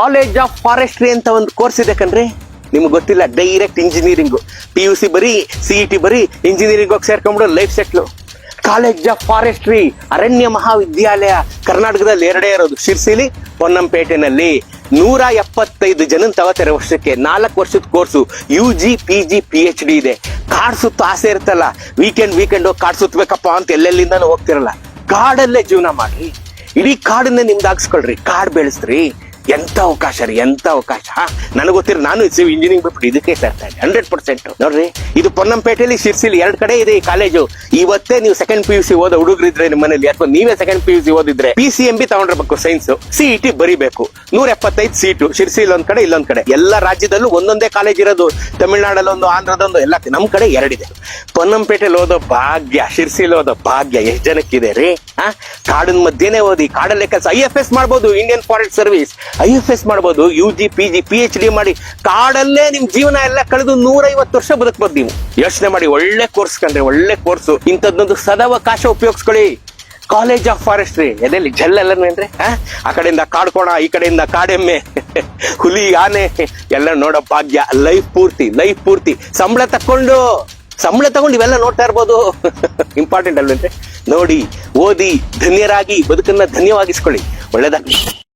College of forestry ಅಂತ ಒಂದು course ಇದೆ ಕಣ್ರಿ. ನಿಮ್ಗೆ ಗೊತ್ತಿಲ್ಲ, ಡೈರೆಕ್ಟ್ ಇಂಜಿನಿಯರಿಂಗ್. PUC ಬರೀ, CET ಬರೀ, ಇಂಜಿನಿಯರಿಂಗ್ ಹೋಗಿ ಸೇರ್ಕೊಂಡ್ಬಿಡು, life settle. College of forestry ಅರಣ್ಯ ಮಹಾವಿದ್ಯಾಲಯ ಕರ್ನಾಟಕದಲ್ಲಿ ಎರಡೇ ಇರೋದು, ಶಿರ್ಸಿಲಿ, ಪೊನ್ನಂಪೇಟೆನಲ್ಲಿ. 175 ಜನ ತಗೋತಾರೆ ವರ್ಷಕ್ಕೆ. 4 ವರ್ಷದ ಕೋರ್ಸು. UG PG PhD ಇದೆ. ಕಾಡ್ ಸುತ್ತ ಆಸೆ ಇರ್ತಲ್ಲ, ವೀಕೆಂಡ್ ಹೋಗಿ ಕಾಡ್ ಸುತ್ತಬೇಕಪ್ಪ ಅಂತ ಎಲ್ಲೆಲ್ಲಿಂದಾನು ಹೋಗ್ತಿರಲ್ಲ, ಕಾಡಲ್ಲೇ ಜೀವನ ಮಾಡ್ರಿ. ಇಡೀ ಕಾಡನ್ನ ನಿಮ್ದಾಗಿಸ್ಕೊಳ್ರಿ, ಕಾಡ್ ಬೆಳೆಸ್ರಿ. ಎಂತ ಅವಕಾಶ ರೀ, ಎಂತ ಅವಕಾಶ. ನನಗೆ ಗೊತ್ತಿರ, ನಾನು ಇಂಜಿನಿಯರಿಂಗ್ ಬಿಟ್ಬಿಟ್ಟು ಇದಕ್ಕೆ ಸೇರ್ತಾ ಇದ್ದೆ 100%. ನೋಡ್ರಿ, ಇದು ಪೊನ್ನಂಪೇಟೆಯಲ್ಲಿ, ಶಿರ್ಸಿಲಿ 2 ಕಡೆ ಇದೆ ಈ ಕಾಲೇಜು. ಇವತ್ತೇ ನೀವು ಸೆಕೆಂಡ್ PUC ಓದೋ ಹುಡುಗರಿದ್ರೆ ನಿಮ್ಮ ಮನೇಲಿ, ಅಥವಾ ನೀವೇ ಸೆಕೆಂಡ್ PUC ಓದಿದ್ರೆ PCMB ತಗೊಂಡಿರ್ಬೇಕು, ಸೈನ್ಸ್. CET ಬರಿಬೇಕು. 175 ಸೀಟು, ಶಿರ್ಸಿಲ್ ಒಂದ್ ಕಡೆ, ಇಲ್ಲೊಂದ್ ಕಡೆ. ಎಲ್ಲ ರಾಜ್ಯದಲ್ಲೂ ಒಂದೊಂದೇ ಕಾಲೇಜ್ ಇರೋದು. ತಮಿಳ್ನಾಡಲ್ಲಿ ಒಂದು, ಆಂಧ್ರದೊಂದು, ಎಲ್ಲ ನಮ್ ಕಡೆ 2 ಇದೆ. ಪೊನ್ನಂಪೇಟೆಯಲ್ಲಿ ಓದೋ ಭಾಗ್ಯ, ಶಿರ್ಸಿಲ್ ಓದೋ ಭಾಗ್ಯ ಎಷ್ಟು ಜನಕ್ಕಿದೆ ರೀ. ಕಾಡಿನ ಮಧ್ಯೆನೆ ಓದಿ, ಕಾಡಲ್ಲೇ ಕೆಲಸ. IFS ಮಾಡ್ಬೋದು, ಇಂಡಿಯನ್ ಫಾರೆಸ್ಟ್ ಸರ್ವಿಸ್. IFS ಮಾಡ್ಬೋದು, UG PG PhD ಮಾಡಿ ಕಾಡಲ್ಲೇ ನಿಮ್ ಜೀವನ ಎಲ್ಲ ಕಳೆದು 150 ವರ್ಷ ಬದುಕಬಹುದು ನೀವು. ಯೋಚನೆ ಮಾಡಿ, ಒಳ್ಳೆ ಕೋರ್ಸ್ ಕಂಡ್ರೆ, ಒಳ್ಳೆ ಕೋರ್ಸು. ಇಂಥದ್ದೊಂದು ಸದಾವಕಾಶ ಉಪಯೋಗಿಸ್ಕೊಳ್ಳಿ. ಕಾಲೇಜ್ ಆಫ್ ಫಾರೆಸ್ಟ್ರಿ ಎದೆಲ್ಲಿ ಜಲ್ಲೆಲ್ಲನ್ವೇನ್ರಿ. ಆ ಕಡೆಯಿಂದ ಕಾಡ್ಕೋಣ, ಈ ಕಡೆಯಿಂದ ಕಾಡೆಮ್ಮೆ, ಹುಲಿ, ಆನೆ ಎಲ್ಲ ನೋಡೋ ಭಾಗ್ಯ. ಲೈಫ್ ಪೂರ್ತಿ ಸಂಬಳ ತಗೊಂಡು ಇವೆಲ್ಲ ನೋಡ್ತಾ ಇರ್ಬೋದು. ಇಂಪಾರ್ಟೆಂಟ್ ಅಲ್ವೇನ್ರಿ. ನೋಡಿ, ಓದಿ, ಧನ್ಯರಾಗಿ, ಬದುಕನ್ನ ಧನ್ಯವಾಗಿಸ್ಕೊಳ್ಳಿ. ಒಳ್ಳೇದಾಗ್ಲಿ.